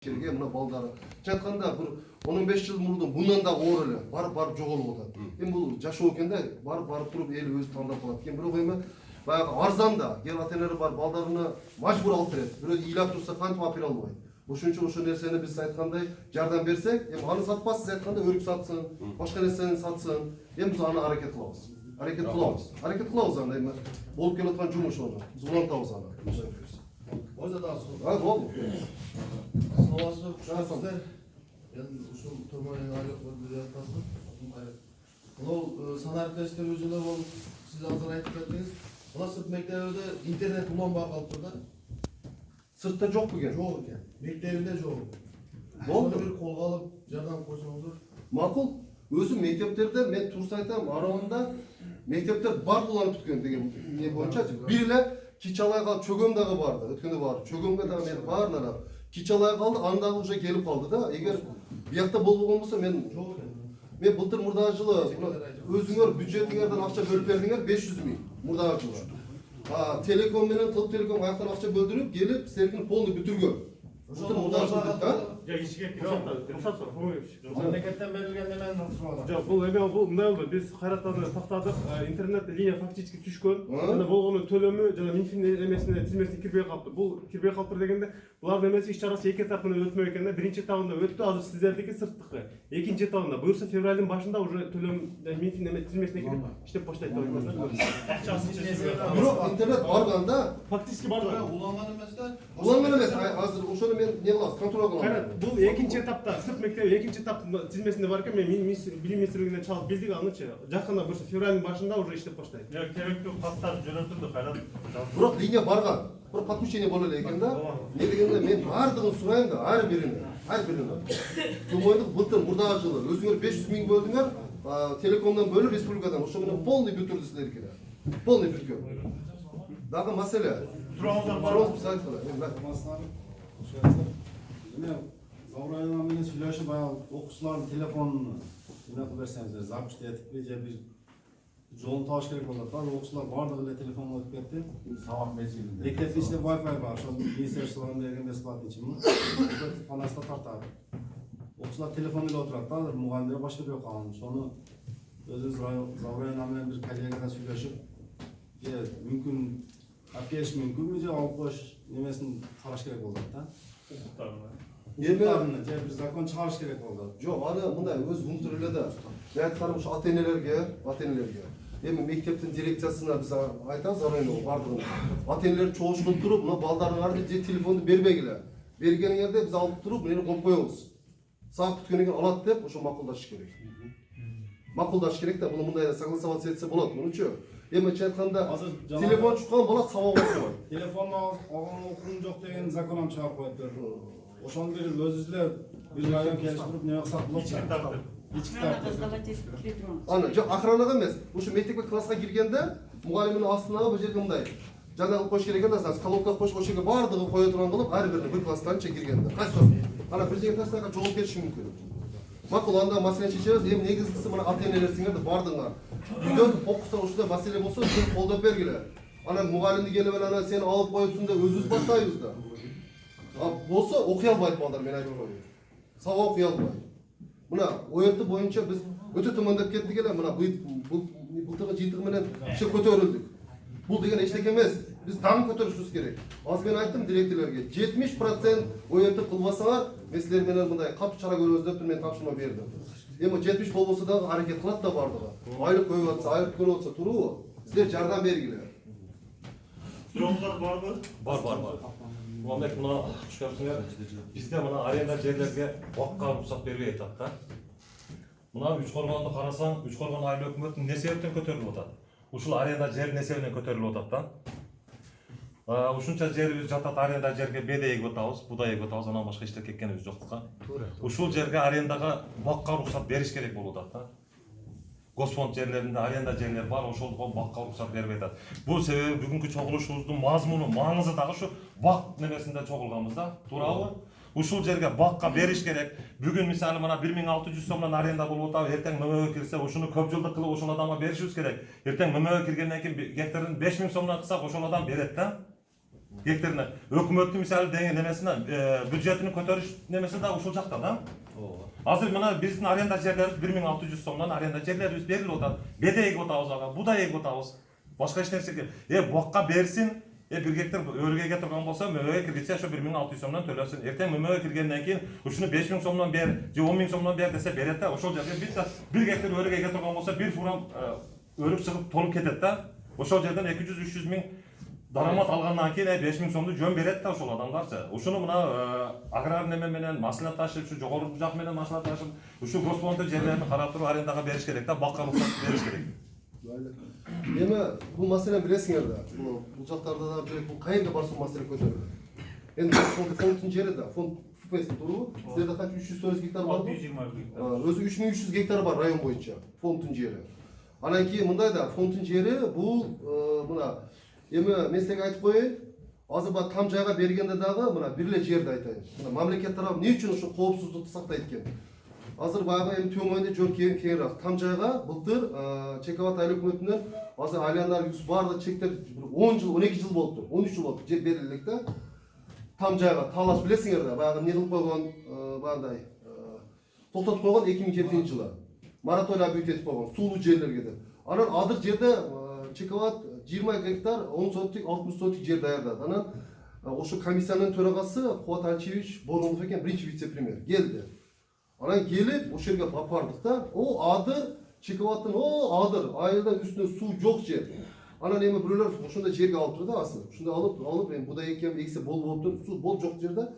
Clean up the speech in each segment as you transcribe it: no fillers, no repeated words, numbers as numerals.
Kerге мына балдары жатқанда бір 15 жыл мұрдың бұнан да оор эле барып жоголуп атат. Эми бул жашоо экен да барып туруп эл өзү тандап калат экен. Бирок эми баягы арзан да кел ата-энелер бар балдарына мажбур алып берет. Бирөө ыйлап турса кантип алып бере албайт. Ошон үчүн ошол нерсени биз айткандай жардам берсек, эми аны сатпас, сиз айткандай өрүк сатсын, башка нерсени сатсын. Эми биз аны аракет кылабыз. Аракет кылабыз аны эми болуп келаткан жумуш аны. Биз улантабыз аны. Oysa daha sonra. Ha, oldu. Savaşta kuşatızlar. Yani şu turmayın aylık bir yaptınız. Bunu sana arkadaşlar özüne olup siz azan aytıp ettiniz. Buna sırt mektebinde internet bulanma kalıp burada. Sırtta çok bu gen. Жоқ екен. Мектебінде жоқ. Болды. Bir қолға алып жардам қойсаң olur. Макул. Өзү мектептерде мен турс айтам, аралында мектептер бар буланып бүткөн деген не боюнча бир эле Кичалай калып чөгөм дагы барды. Өткөндө бар. Чөгөмгө дагы мен баарына Кичалай калды, анда уже келип калды да. Эгер биякта болбогон болсо мен Жоқ екен. мен былтыр мурдагы жылы өзүңөр бюджетиңерден акча бөлүп бердиңер 500 000 мурдагы жылы. Телеком менен Тыл Телеком аяктан акча бөлдүрүп келип силердин полный бүтүргөн. Былтыр мурдагы жылы Мемлекеттен берилген немен сұрады. Жоқ, бұл эме бұл мындай болду. Биз кайраттан тактадык. Интернет линия фактически түшкөн. Анда болгону төлөмү жана Минфин эмесине тизмесине кирбей калыптыр. Бул кирбей калыптыр дегенде булардын эмеси иш-чарасы эки этапынан өтмөк экен да. Биринчи этабында өттү, азыр сиздердики сырттыкы. Экинчи этабында буюрса февралдын башында уже төлөм Минфин эме тизмесине кирип иштеп баштайт деп атат. бирок интернет барганда Фактически бар да. Уланған емес та. уланган эмес. Азыр ошону мен не кылабыз, контроль кылабыз. Кайрат, бул экинчи этапта сырт мектеби экинчи этаптын тизмесинде бар экен. Мен билим министрлигинен чалып билдик анычы. Жакында буюрса февралдын башында уже иштеп баштайт. Ya керектүү каттарды жөнөтүлдү кайрат. Бирок линия барган. Бирок подключение боло эле экен да. Не дегенде мен бардыгын сурайм да, ар бирини. Жумойдук былтыр мурдагы жылы өзүңөр 500 000 бөлдүңөр, телекомдон бөлүп республикадан ошо менен полный бүтүрдү силердикине. Полный бүткөн. Дагы маселе. Сурооңуздар Барбыз барбы? биз айткыла. Zavrayla менен сүйлөшүп баягы окуучулардын телефонун эме кылып берсеңиздер, запись этипи же бир жолун табыш керек болот да. Окуучулар бардыгы эле телефонго өтүп кетти. Сабак мезгилинде. Мектептин ичинде Wi-Fi бар, ошол министрликтен берген бесплатный чим. Панаста тартат. Окуучулар телефон эле отурат да, мугалимдер баш бербей калган. Ошону өзүбүз Заврайла менен бир коллегадан сүйлөшүп, же мүмкүн апеш мүмкүнбү же алып коюш немесин караш керек болот да. Укуктарына же бир закон чыгарыш керек болду. Жок, аны мындай өз функция эле да. Мен айтканым ушу ата-энелерге. Эми мектептин дирекциясына биз айтабыз арайноо бардыгын. Ата-энелер чогулуп туруп, мына балдарыңарды же телефонду бербегиле. Бергениңерде биз алып туруп, мени коюп коебуз. Саат бүткөндөн кийин алат деп ошо макулдашыш керек. Макулдашыш керек да, буну мындай согласоваться этсе болот. Мунучу эми айтканда телефон чуккан бала сабак окубайт. Телефонду алган окуум жок деген законом чыгарып коюптур. Ошону бир өзүбүз эле бир район келиштирип не максат болот. Ички тартып. Аны жок охранага эмес. Ушу мектепке класска киргенде мугалимдин астына бир жерге мындай жаңа коюш керек экен да, колонка коюш, ошол жерге бардыгы кое турган кылып, ар бирине бир класстан киргенде. Кайсысын? Ана бир жерге тастайга жооп бериши мүмкүн. Макул анда маселени чечебиз. Эми негизгиси мына ата-энелер сиңерди бардыңар. Үйдөн окуса ушундай маселе болсо, сен колдоп бергиле. Ана мугалимди келип анан сени алып коюпсуң деп өзүбүз баштайбыз да. Болсо окуй албайт балдар, мен айтып коеюн. Сабак окуй албайт. Мына ОРТ боюнча биз өтө төмөндөп кеттик эле. Мына былтыркы жыйынтыгы менен иши көтөрүлдүк. Бул деген эчтеке эмес. Биз даң көтөрүшүбүз керек. Азыр мен айттым директорлорго, 70% ОРТ кылбасаңар, мен силер менен мындай катуу чара көрөбүз деп мен тапшырма бердим. Эми 70 болбосо дагы аракет кылат да бардыгы. Айлык коюп атса, айлык көрүп атса туруубу? Силер жардам бергиле. Сурооңуздар барбы? Бар. Мамлек мына түшкөрсүңөр. Бизде мына аренда жерлерге вакка уруксат бербей атат да. Мына Үч Коргонду карасаң, Үч Коргон айыл өкмөтүнүн не себептен көтөрүлүп атат? Ушул аренда жер не себептен көтөрүлүп атат да. Ушунча жерибиз жатат, аренда жерге беде эгип атабыз, будай эгип атабыз, анан башка иштеп кеткенибиз жок да. Ушул жерге арендага вакка уруксат бериш керек болуп атат да. Госпонд жерлеринде аренда жерлер бар, ошолго вакка уруксат бербей атат. Бул себеби бүгүнкү чогулушубуздун мазмуну, маңызы дагы ушу вак немесинде чогулганбыз да, туурабы? Ушул жерге вакка бериш керек. Бүгүн мисалы мына 1600 сомдон аренда болуп атабы, эртең мөмөгө кирсе, ушуну көп жылдык кылып ошол адамга беришибиз керек. Эртең мөмөгө киргенден кийин гектарын 5000 сомдон кылсак ошол адам берет да. Gekterine. Hökümetli misal denge nemesine büdjetini kötörüş nemesi de uşul jakta da. Hazır mına bizdin arenda jerlerimiz 1600 somdan arenda jerlerimiz berilip otar. Bede egip otabız aga, bu da egip otabız. Başka iş nerse bokka bersin, bir gekter örüge getirgen bolsa mömöge kirgitse şu 1600 somdan tölesin. Erten mömöge kirgenden keyin uşunu 5000 somdan ber, je 10.000 somdan ber dese beret da ошол жерде biz bir gekter örüge getirgen bolsa bir furam örük çıkıp tolup ketet da. Ошол жерден 200-300 миң дарамат алгандан кийин 5.000 сомду жөн берет да ошол адамдарчы. Ушуну мына аграр неме менен маслихатташып, ушу жогорку жак менен маслихатташып, ушу госпланды жерлерин карап туруп арендага бериш керек да, бакка уруксат бериш керек. Эми бул маселени билесиңер да. Бул жактарда да бул кайерге барса маселе көтөрүлөт. Эми фонддун жери да, фонд ФПС турубу. Силерде канча 300 гектар барбы? 620 гектар. Өзү 3300 гектар бар район боюнча фонддун жери. Анан кийин мындай да, фонддун жери бул мына эми мен силерге айтып коеюн. Азыр бул там жайга бергенде дагы мына бир эле жерди айтайын. Мына мамлекет тарабы эмне үчүн ошо коопсуздукту сактайт экен? Азыр баягы эми төмөнүндө жол кеңирээк там жайга былтыр Чекават айыл өкмөтүнөн азыр айландар баардык чектер 10 жыл, 12 жыл болуптур, 13 жыл болуптур жер берилик да. Там жайга талаш билесиңер да, баягы не кылып койгон, баягындай токтотуп койгон 2007-жылы. Мораторий бүт этип койгон суулуу жерлерге деп. Анан адыр жерде Чекават 20 гектар 10 сотик 60 сотик жер даярдады. Анан ошо комиссиянын төрагасы Кубат Алчевич Борунов экен, биринчи вице-премьер келди. Анан келип ошол жерге бардык да. О адыр Чекаваттын адыр айылда үстүнө суу жок жер. Анан эми бирөөлөр ошондой жерге алып турду да асы. Ошондой алып эми будай эксе болуп суу бол жок жерде.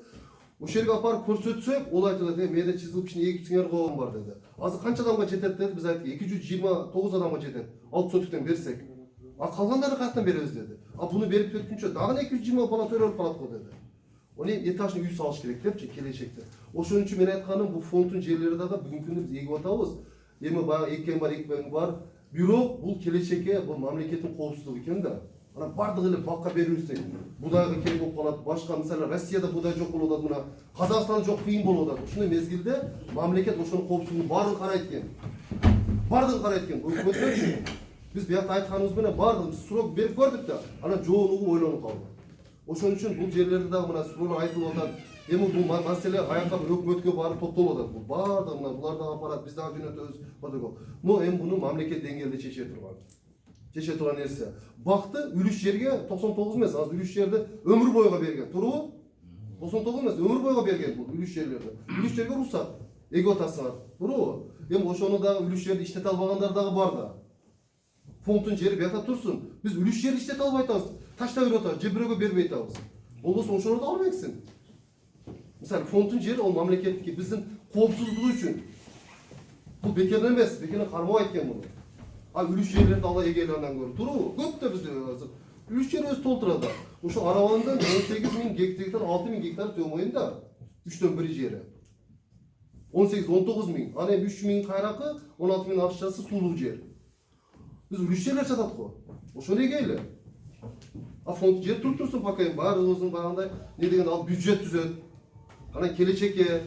Ошол жерге апарып көрсөтсөк, ол айтылат, менде чизилип ичине 2 сиңер койгон бар деди. Азыр канча адамга жетет деди, биз айттык 229 адамга жетет. 6 сотиктен берсек. А калгандарын каяктан беребиз деди. А буну берип кеткүнчө дагы 220 бала төрөлүп калат го деди. Оны этажный үй салыш керек депчи келечекте. Ошон үчүн мен айтканым бул фонддун жерлери дагы бүгүнкү күндө биз эгип атабыз. Эми баягы экен бар, экпен бар. Бирок бул келечекке бул мамлекеттин коопсуздугу экен да. Анан бардыгы эле бакка берүүсү будайга керек болуп калат. Башка мисалы Россияда будай жок болуп атат, мына Казакстанда жок кыйын болуп атат. Ушундай мезгилде мамлекет ошонун коопсуздугун баарын карайт экен. Бардыгын карайт экен. Өкмөттөн biz bir hafta aytkanımız bile vardı, biz sürok berip gördük da, ana çoğunluğu oynanıp kaldı. Oşun için bu yerlerde de buna sürok aytılıp otan, emin bu mesele ayakta bir hükümetke barıp toptalı otan. Bu var da buna, bular da aparat, biz daha yönetiyoruz. No, hem bunu memleket dengelde çeşe turgan. Çeşe turan nerse. Baktı, ülüş yerge 99 mes, az ülüş yerde ömür boyuna bergen. Turu 99 mes, ömür boyuna bergen bu ülüş yerlerde. Ülüş yerge ruhsat, egotası var. Turu hem oşonu da ülüş yerde işlet almaganlar da var da. Фонддун жери бuyakta турсун. Биз үлүш жер иштете албай атабыз. Таштап берип атабыз, же бирөөгө бербей атабыз. Болбосо ошону да албайсың. Мисалы фонддун жери ол мамлекеттики биздин коопсуздугу үчүн. Бул бекер эмес, бекерин кармабайт экен муну. А үлүш жерлерди ала эгелерден көрүп туруу. Көп да бизде азыр. Үлүш жер өзү толтурат. Ошо арабандан 18.000 гектар, 6.000 гектар төмөйүндө 3төн 1 жери. 18-19.000, ана 3.000 кайракы, 16.000 акчасы суулуу жер. Biz ülüş yerler çatat ko. Oşo ne geyle? A fond yer tuttursun bakayım bari uzun bağında ne degen al büdjet düzet. Ana kelечекке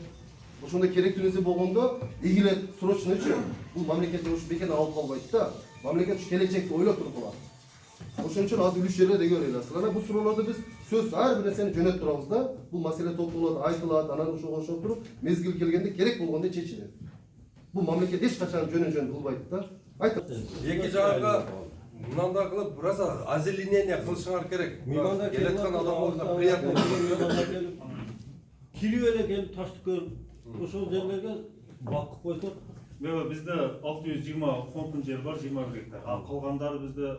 ошондой керектүүнүсү болгондо ийгилет срочно үчүн бул мамлекеттин ушу бекени алып калбайт да. Мамлекет ушу келечекти ойлоп туруп калат. Ошон үчүн азыр ülüş жерлер деген ойлойсуз. Ана бул суроолорду биз сөз ар бир нерсени жөнөтүп турабыз да. Бул маселе топтолот, айтылат, анан ошого кошуп туруп мезгил келгенде керек болгондо чечилет. Бул мамлекет эч качан жөнөн кылбайт да. Эки жагга мындай кылып бираз озеленение кылышыңар керек. Келаткан адамдарга приятно. Килүү эле келип ташты көрүп, ошол жерлерге бакып койсок. Bizde 620 фонддун жери бар, 21 гектар. Ал калгандары бизде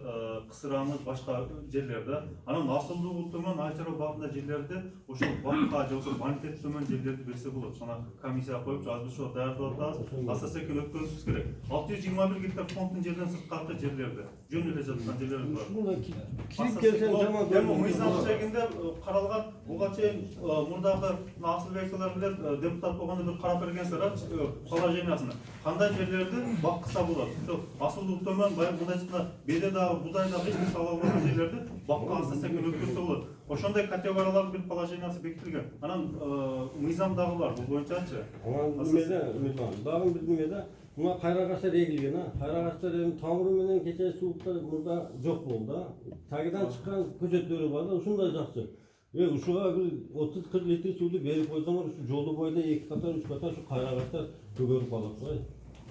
кысыраңыз башка жерлерде. Анан асылдуу төмөн Айчара багында жерлерде ошол бакка же болбосо банкет төмөн жерлерди берсе болот. Шона комиссия коюп, азыр ошо даярдап атабыз. Асасекен өткөрүшүбүз керек. 621 гектар фонддун жерден сырткаркы жерлерде жөн эле жаткан жерлер бар. Кирип келсең жаман көрүнөт. Мыйзам чегинде каралган буга чейин мурдагы Асылбековлар менен депутат болгондо бир карап бергенсиз, положениясына. Кандай жерлерди баккыса болот. Асылдуу төмөн баягы будайчылар беде дагы будай дагы эч нерсе ала албаган жерлерди бакка асасекен өткөрсө болот. Ошондой категориялардын бир положениясы бекитилген. Анан мыйзам дагы бар бул боюнчачы. Багын бир немеде мына кайрагачтар эгилген, кайрагачтар эми тамыры менен кече сууктар мурда жок болду. Тагыдан чыккан көчөттөрү бар да, ушундай жакшы. Ушуга бир 30-40 литр сууну берип койсоңор, ушу жолду бойда 2 катар, 3 катар ушу кайрагачтар көгөрүп калат го.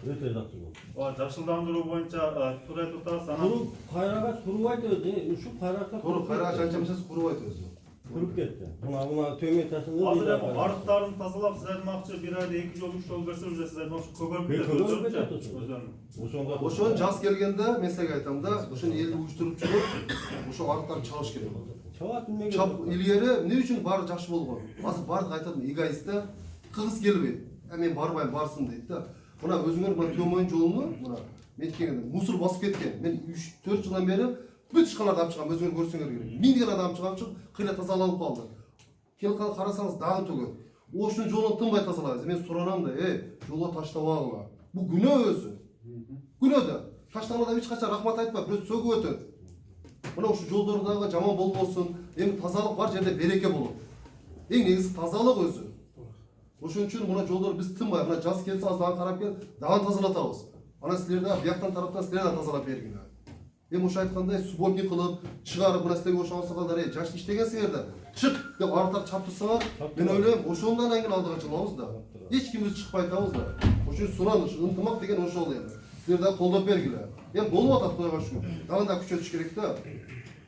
Өтө жакшы болот. Жакшылдандыруу боюнча туура айтып атасыз. Туруп кайрагат турбайт өзү. Ушу кайракта Туруп кайрагач анча мынчасы курубайт өзү. туруп кетти. Мына төмөн тасын. Азыр эми арыктарын тазалап, сиз айтмакчы бир айда 2 жол 3 жол берсе, уже сиз айтмакчы көгөрүп кетет. Ошондо Ошон жаз келгенде мен силерге айтам да, ошону элди уюштуруп жүрүп, ошо арыктарды чабыш керек. чабат эмнеге? Чап илгери эмне үчүн баары жакшы болгон? Азыр баардык айтат, эгоист да, кыргыз келбейт. Мен барбайм, барсын дейт да. Мына өзүңөр мына төмөн жолуну, мына мен келгенде мусор басып кеткен. Мен 3-4 жылдан бери бүт ишканаларды алып чыгам, өзүңөр көрсөңөр керек. Миңдеген адам чыгып кыйла тазаланып калды. Келип карасаңыз дагы төгөт. Ошонун жолун тынбай тазалайбыз. Мен суранам да, жолго таштабагыла. Бул күнөө өзү. Күнөө да. Таштаганда эч качан рахмат айтпай, бирөө сөгүп өтөт. Мына ушу жолдордагы жаман болбосун, эми тазалык бар жерде береке болот. Эң негизи тазалык өзү. Ошон үчүн мына жолдор биз тынбай, мына жаз келсе аз дагы карап кел, дагы тазалатабыз. Ана силер да бияктан тараптан силер да тазалап бергиле. Эми ошо айткандай субботник кылып, чыгарып мына силерге ошо алсаңар, жаш иштегенсиңер да, чык деп арыктар чаптырсаңар, мен ойлойм, ошондон кийин алдыга чыгабыз да. Эч ким өз чыкпай атабыз да. Ошон сураныш, ынтымак деген ошол эми. Силер да колдоп бергиле. Эми болуп атат, Кудайга шүгүр. Дагы да күчөтүш керек да.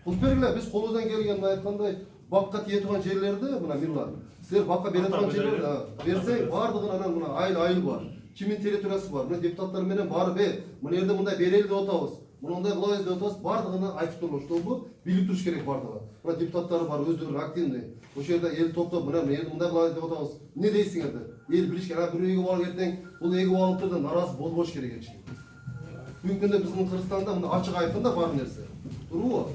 Кылып бергиле, биз колубуздан келген айткандай бакка тие турган жерлерди, мына мирлар. Силер бакка бере турган жерлерди берсең, баардыгын анан мына айыл бар. Кимдин территориясы бар. Мына депутаттар менен барып, мына жерде мындай берели деп атабыз. Мындай кылабыз деп атабыз. Баардыгына айтып туруш, толбу билип туруш керек баардыгы. Мына депутаттар бар, өздөрү активный. Ошол жерде эл топтоп, мына жерде мындай кылабыз деп атабыз. Эмне дейсиңер деп. Эл билиш керек. Бир үйгө барып эртең бул эгип алыптыр деп наразы болбош керек эч ким. Бүгүнкү күндө биздин Кыргызстанда мына ачык айкын да бар нерсе. Туруубу?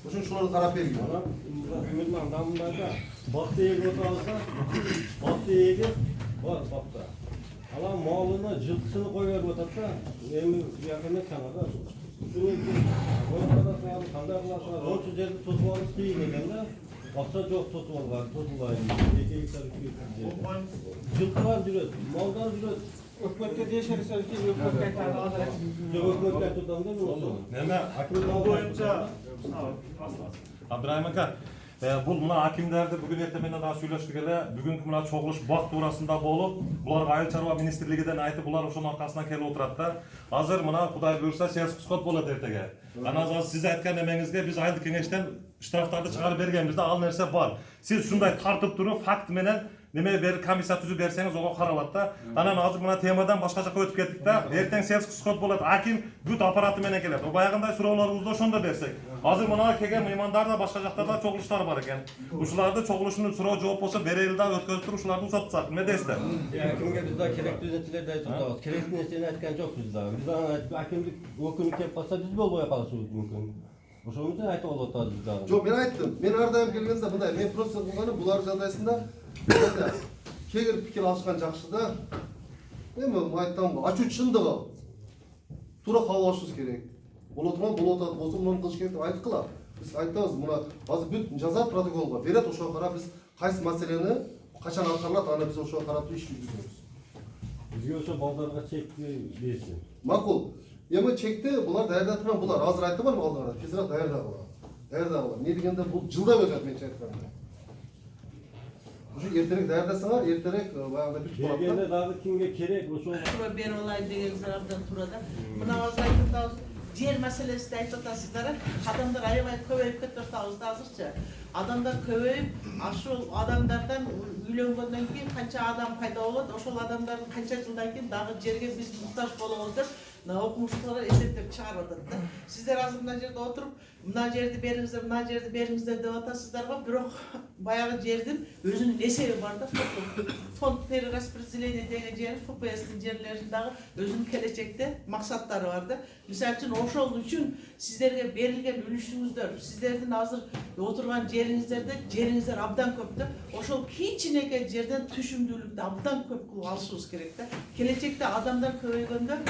Ошон шуларды карап бергиле. Мына мындайда бакты эгип отабызда, бакты эгип бар бакта. Ала малына жылкысыны коюп берип атат да, эми бияка сана да. Ушуну кандай кыласыңар? Ошол жерди тотуп алып кыйын экен да. Акча жок тотуп алган, тотулайын. 2 гектар 2 гектар. Жылкылар жүрөт, малдар жүрөт. Өкмөткө дешерсе өкмөткө айтады азыр. Жок өкмөткө айтып да болсо. Неме Бул боюнча Абдрайым ака, бул мына акимдерди бүгүн эртең менен дагы сүйлөштүк эле. Бүгүнкү мына чогулуш бак туурасында болуп, буларга айыл чарба министрлигинен айтып, булар ошонун аркасынан келип отурат да. Азыр мына Кудай буйрса сыясий сот болот эртеге. Анан азыр сиз айткан эмеңизге биз айылдык кеңештен штрафтарды чыгарып бергенбиз да, ал нерсе бар. Сиз ушундай тартып туруп факт менен неме бер комиссия түзүп берсеңиз ого каралат да. Анан азыр мына темадан башка жака өтүп кеттик да. Эртең сыясий сот болот, аким бүт аппараты менен келет. Баягындай суроолорубузду ошондо берсек. Азыр мына келген меймандар да башка жактарда чогулуштар бар экен. Ушуларды чогулушунун суроо жооп болсо берели да, өткөзүп туруп ушуларды узатсак. Эмне дейсиздер? Акимге биз да керектүү нерселерди айтып атабыз. Керектүү нерсени айткан жокпуз да. Биз акимдик өкүлү келип калса биз болбой калышыбыз мүмкүн. Ошону айтып алып атабыз биз да. Жок, мен айттым. Мен ар дайым келгенде мындай, мен просто кылганым булар жагдайсында кегер пикир алышкан жакшы да. Эми айттым, ачуу чындыгы. Туура кабыл алышыбыз керек. Боло турган болуп атат болсо муну кылыш керек деп айткыла. Биз айтабыз, мына азыр бүт жазат протоколго берет, ошого карап биз кайсы маселени качан аткарылат, аны биз ошого карап иш жүргүзөбүз. Бизге ошо балдарга чекти берсин. Макул. Эми чекти булар даярдап турган, булар азыр айттым бар балдарга, тезирээк даярдагыла. Даярдагыла. Эмне дегенде бул жылдап өтөт менче айтканда. Ушу эртерээк даярдасаңар, эртерээк баягыда бүтүп калат. Келгенде дагы кимге керек ошол Тура берип алайын дегенсиңер абдан туура да. Мына азыр айтып атабыз, жер маселесинде айтып атасыздар, адамдар аябай көбөйүп кетип атабыз да азырчы. Адамдар көбөйүп, ашул адамдардан үйлөнгөндөн кийин канча адам пайда болот, ошол адамдардын канча жылдан кийин дагы жерге биз муктаж болобуз деп окумуштуулар эсептеп чыгарып атат да. Сиздер азыр мына жерде отуруп, мына жерди бериңиздер, мына жерди бериңиздер деп атасыздарга, бирок баягы жердин өзүнүн эсеби бар да. Фонд перераспределение деген жер, ФПСтин жерлеринин дагы өзүнүн келечекте максаттары бар да. Мисалы үчүн ошол үчүн сиздерге берилген үлүшүңүздөр, сиздердин азыр отурган жериңиздер абдан көп да. Ошол кичинекей жерден түшүмдүүлүктү абдан көп кылып алышыбыз керек да. Келечекте адамдар көбөйгөндө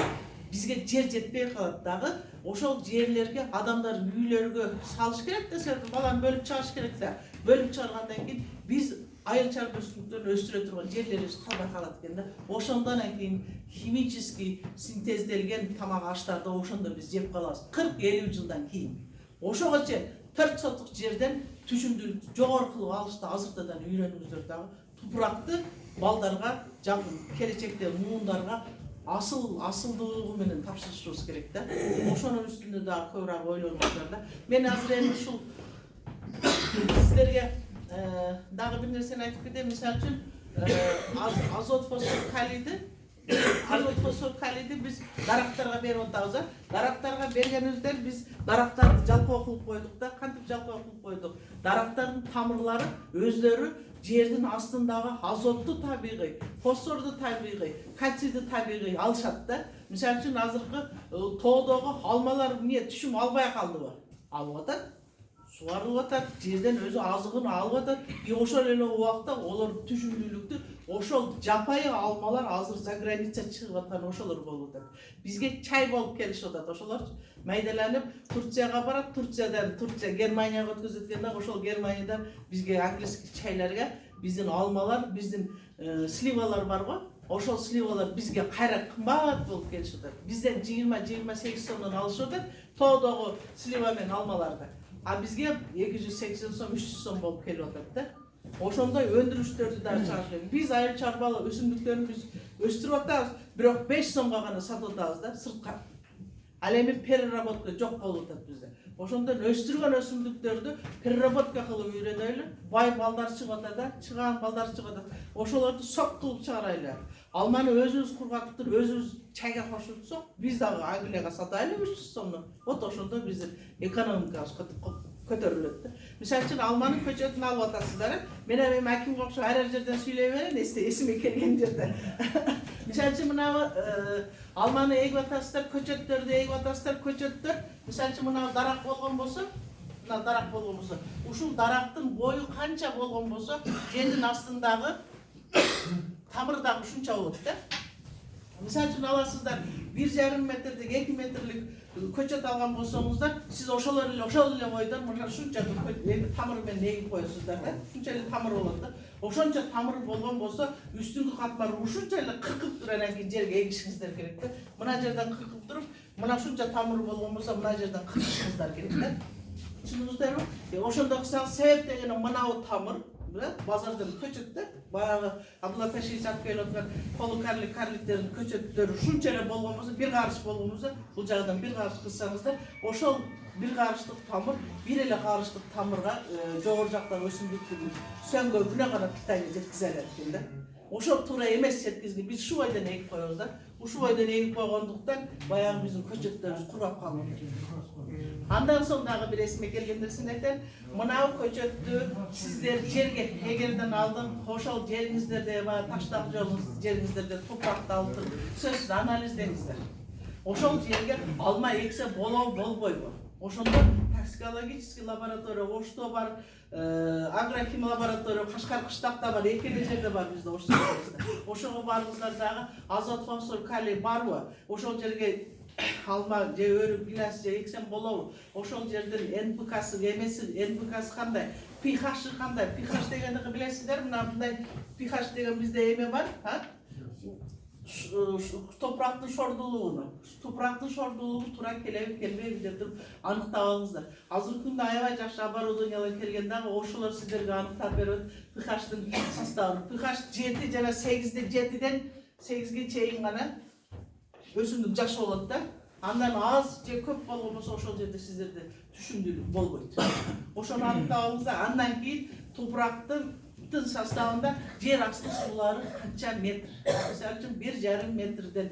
бизге жер жетпей калат дагы. Ошол жерлерге адамдар үйлөргө салыш керек десе, баланы бөлүп чыгарыш керек да. Бөлүп чыгаргандан кийин биз айыл чарба өсүмдүктөрүн өстүрө турган жерлерибиз калбай калат экен да. Ошондон кийин химический синтезделген тамак аштарды ошондо биз жеп калабыз. 40-50 жылдан кийин. Ошого чейин 4 сотук жерден түшүмдүүлүктү жогору кылып алышты азыртадан үйрөнүңүздөр дагы. Тупуракты балдарга жакын келечекте муундарга асылдуулугу менен тапшырышыбыз керек да. Ошонун үстүндө дагы көбүрөөк ойлонуңуздар да. Мен азыр эми ушул сиздерге дагы бир нерсени айтып кетем. Мисалы үчүн азот фосфор калийди биз дарактарга берип атабыз. Дарактарга бергенибизде биз дарактарды жалпоо кылып койдук да. Кантип жалпоо кылып койдук? Дарактардын тамырлары өздөрү жердин астындагы азотту табигый, фосфорду табигый, кальцийди табигый алышат да. Мисалы үчүн азыркы тоодогу алмалар эмне түшүм албай калдыбы? Алып атат. Сугарылып атат, жерден өзү азыгын алып атат. Ошол эле убакта олар түшүмдүүлүктү ошол жапайы алмалар азыр за граница чыгып аткан ошолор болуп атат. Бизге чай болуп келишип атат ошолор. Майдаланып Турцияга барат, Турция Германияга өткөзүп атканда ошол Германиядан бизге английский чайларга биздин алмалар, биздин сливалар барго. Ошол сливалар бизге кайра кымбат болуп келишип атат. Бизден 20-28 сомдон алышып атат тоодогу слива менен алмаларды. А бизге 280 сом, 300 сом болуп келип атат да. Ошондой өндүрүштөрдү да чыгарып, биз айыл чарбалы өсүмдүктөрүн биз өстүрүп атабыз, бирок 5 сомго гана сатып атабыз да сыртка. Ал эми переработка жок болуп атат бизде. Ошондон өстүргөн өсүмдүктөрдү переработка кылып үйрөнөйлү. Бай балдар чыгып атат да, чыган балдар чыгып атат. Ошолорду сок кылып чыгарайлы. Алманы өзүбүз кургатып туруп, өзүбүз чайга кошуп турсак, биз дагы Англияга сатайлы 300 сомдон. Вот ошондо биздин экономикабыз көтөрүлөт да. Мисалы үчүн алманын көчөтүн алып атасыздар. Мен эми акимге окшоп ар жерден сүйлөй берем, эсиме келген жерде. Мисалы үчүн мына алманы эгип атасыздар, көчөттөрдү эгип атасыздар, көчөттөр. Мисалы үчүн мына дарак болгон болсо, ушул дарактын бою канча болгон болсо, жердин астындагы тамыр дагы ушунча болот да. Мисалы үчүн аласыздар 1,5 метрдик, 2 метрлик көчөт алган болсоңуздар, сиз ошол эле бойдон мына ушунча тамыр менен эгип коесуздар да. Ушунча эле тамыр болот да. Ошончо тамыр болгон болсо, үстүнгү катмар ушунча эле кыркып туруп анан кийин жерге эгишиңиздер керек да. Мына жерден кыркып туруп, мына ушунча тамыр болгон болсо, мына жерден кыркышыңыздар керек да. Түшүндүңүздөрбү? Ошондо кылсаңыз себеп деген мынау тамыр, базардан көчөт да. Баягы Абдулла Ташевич алып келип аткан полукарликтердин көчөттөрү ушунча эле болгон болсо, бир карыш болгон болсо, бул жагдан бир карыш кылсаңыздар, ошол бир карыштык тамыр, бир эле карыштык тамырга жогору жактагы өсүмдүктүн сөңгөгүнө гана питание жеткизе алат экен да. Ошол туура эмес жеткизги, биз ушул бойдон эгип коебуз да. Ушул бойдон эгип койгондуктан баягы биздин көчөттөрүбүз кургап калат. Андан соң дагы бир эсиме келген нерсени айтайын. Мынау көчөттү сиздер жерге эгерден алдын, ошол жериңиздерде баягы таштап жериңиздерде топуракты алып туруп, сөзсүз анализдеңиздер. Ошол жерге алма эксе болбойбу? Ошондо токсикологический лаборатория Ошто бар, агрохим лаборатория Кашкар кыштакта бар, эки эле жерде бар бизде Ошто. Ошого барыңыздар дагы азот, фосфор, калий барбы? Ошол жерге алма же өрүк, гилас же эксем болобу? Ошол жердин НПК-сы эмеси, НПК-сы кандай? pH-ы кандай? pH дегенди билесиздер, мындай pH деген бизде эме бар, топурактын шордуулугу туура келеби келбейби деп туруп аныктап алыңыздар. Азыркы күндө аябай жакшы оборудованиялар келген дагы ошолор сиздерге аныктап берет pH-тын составын. pH 7 жана 7ден 8ге чейин гана өсүмдүк жакшы болот да. Андан аз же көп болгон болсо ошол жерде сиздерде түшүмдүүлүк болбойт. Ошону аныктап алыңыздар. Андан кийин топурактын составында жер асты суулары канча метр? Мисалы үчүн 1,5 метрден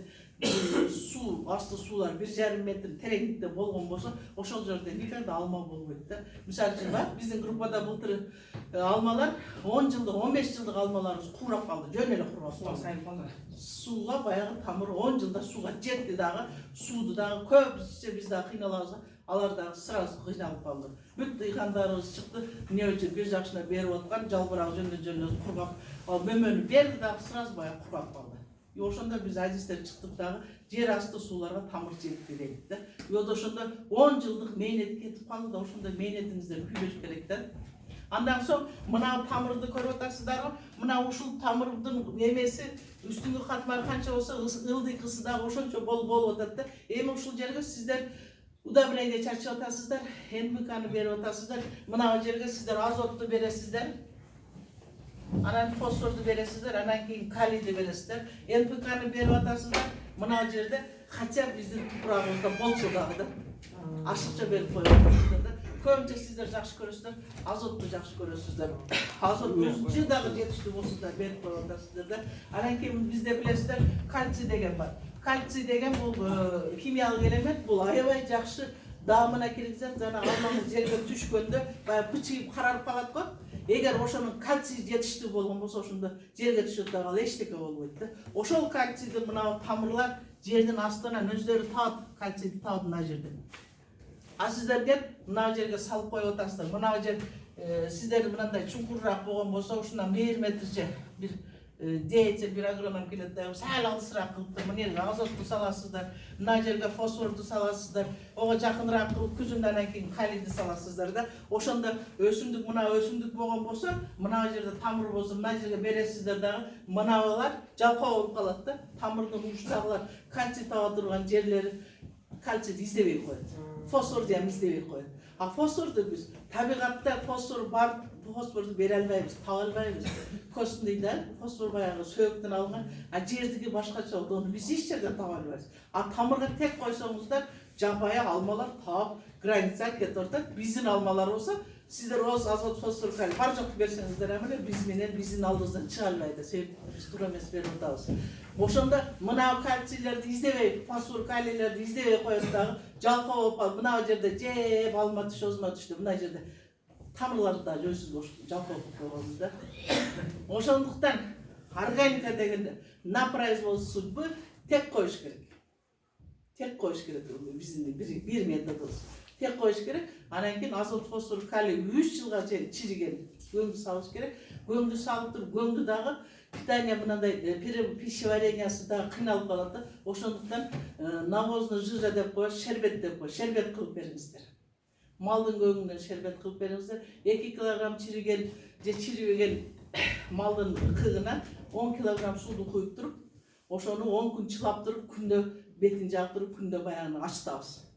суу, асты суулар 1,5 метр тереңдикте болгон болсо, ошол жерде никогда алма болбойт да. Мисалы үчүн биздин группада былтыр алмалар 10 жылдык, 15 жылдык алмаларыбыз курап калды, жөн эле курап калды. Сууга баягы тамыр 10 жылда сууга жетти дагы, сууду дагы көп ичсе биз дагы кыйналабыз. Алар дагы сразу кыйналып калды. Бүт ыйгандарыбыз чыкты, эмне үчүн бир жакшына берип аткан, жалбырак жөндөн кургап, мөмөнү берди дагы сразу баягы курап калды. Ошондо биз адистер чыктык дагы жер асты сууларга тамыр жетти дедик да. Вот ошондо 10 жылдык мээнет кетип калды да, ошондо мээнетиңиздер күйлөш керек да. Андан соң мына тамырды көрүп атасыздарбы? Мына ушул тамырдын эмеси үстүнгү катмары канча болсо, ылдыйкысы дагы ошончо болуп атат да. Эми ушул жерге сиздер Удобрение чарчып атасыздар, НПК-ны берип атасыздар. Мына жерге сиздер азотту бересиздер. Анан фосфорду бересиздер, анан кийин калийди бересиздер. НПК-ны берип атасыздар. Мына жерде хотя биздин тупурагыбызда болчу дагы да. Ашыкча берип коюп атасыздар да. Көбүнчө сиздер жакшы көрөсүздөр, азотту жакшы көрөсүздөр. Азот өзүнчө дагы жетиштүү болсундар берип коюп атасыздар да. Анан кийин бизде билесиздер, кальций деген бар. Кальций деген бул химиялык элемент, бул аябай жакшы даамына киргизет. Жана алмаңыз жерге түшкөндө баягы пычыйып карарып калат го. Эгер ошонун кальций жетиштүү болгон болсо ошондо жерге түшөт дагы ал эчтеке болбойт да. Ошол кальцийди мына тамырлар жердин астынан өздөрү таап, кальцийди таап мына жерден. А сиздерге мына жерге салып коюп атасыздар. Мына жер сиздер мындай чуңкурураак болгон болсо ушундан 1 метрче бир дейте бир агроном келет да, сал алысыраак кылып мына жерге азотту саласыздар, мына жерге фосфорду саласыздар, ого жакыныраак кылып күзүндө анан кийин калийди саласыздар да. Ошондо өсүмдүк мына өсүмдүк болгон болсо, мына жерде тамыр болсо мына жерге бересиздер дагы, мыналар жалкоо болуп калат да. Тамырдын учтагылар кальций таба турган жерлери кальцийди издебей коет. Фосфорду ham издебей коет. А фосфорду биз табигатта фосфор бар, фосфорду бере албайбыз, таба албайбыз. Космийда фосфор баягы сөөктөн алынган, а жердики башкача болду, аны биз эч жерден таба албайбыз. А тамырга тек койсоңуздар, жапайы алмалар таап, граница кетип атат. Биздин алмалар болсо, сиздер оз азот, фосфор, калий бар жокту берсеңиздер эмне биз менен биздин алдыбыздан чыга албайт. Себеби биз туура эмес берип атабыз. Ошондо мына кальцийлерди издебей, фосфор, калийлерди издебей коет дагы, жалкоо болуп калып, мына жерде жеп алма түш, озма түштү, мына жерде тамырларды да жөнсүз жалкоо болуп койгонбуз да. Ошондуктан органика дегенде на производство судьбы тек коюш керек. Тек коюш керек биздин бир методубуз. Тек коюш керек. Анан кийин азот, фосфор, калий 3 жылга чейин чириген көңдү салыш керек. Көңдү салып туруп, көңдү дагы питание мындай пищеварениясы дагы кыйналып калат да. Ошондуктан навозный жижа деп коет, шербет деп коет. Шербет кылып бериңиздер. Малдын көңүнөн шербет кылып бериңиздер. 2 килограмм чириген же чирибеген малдын кыгына 10 килограмм сууду куюп туруп, ошону 10 күн чылап туруп, күндө бетин жаап туруп, күндө баягы ачтабыз.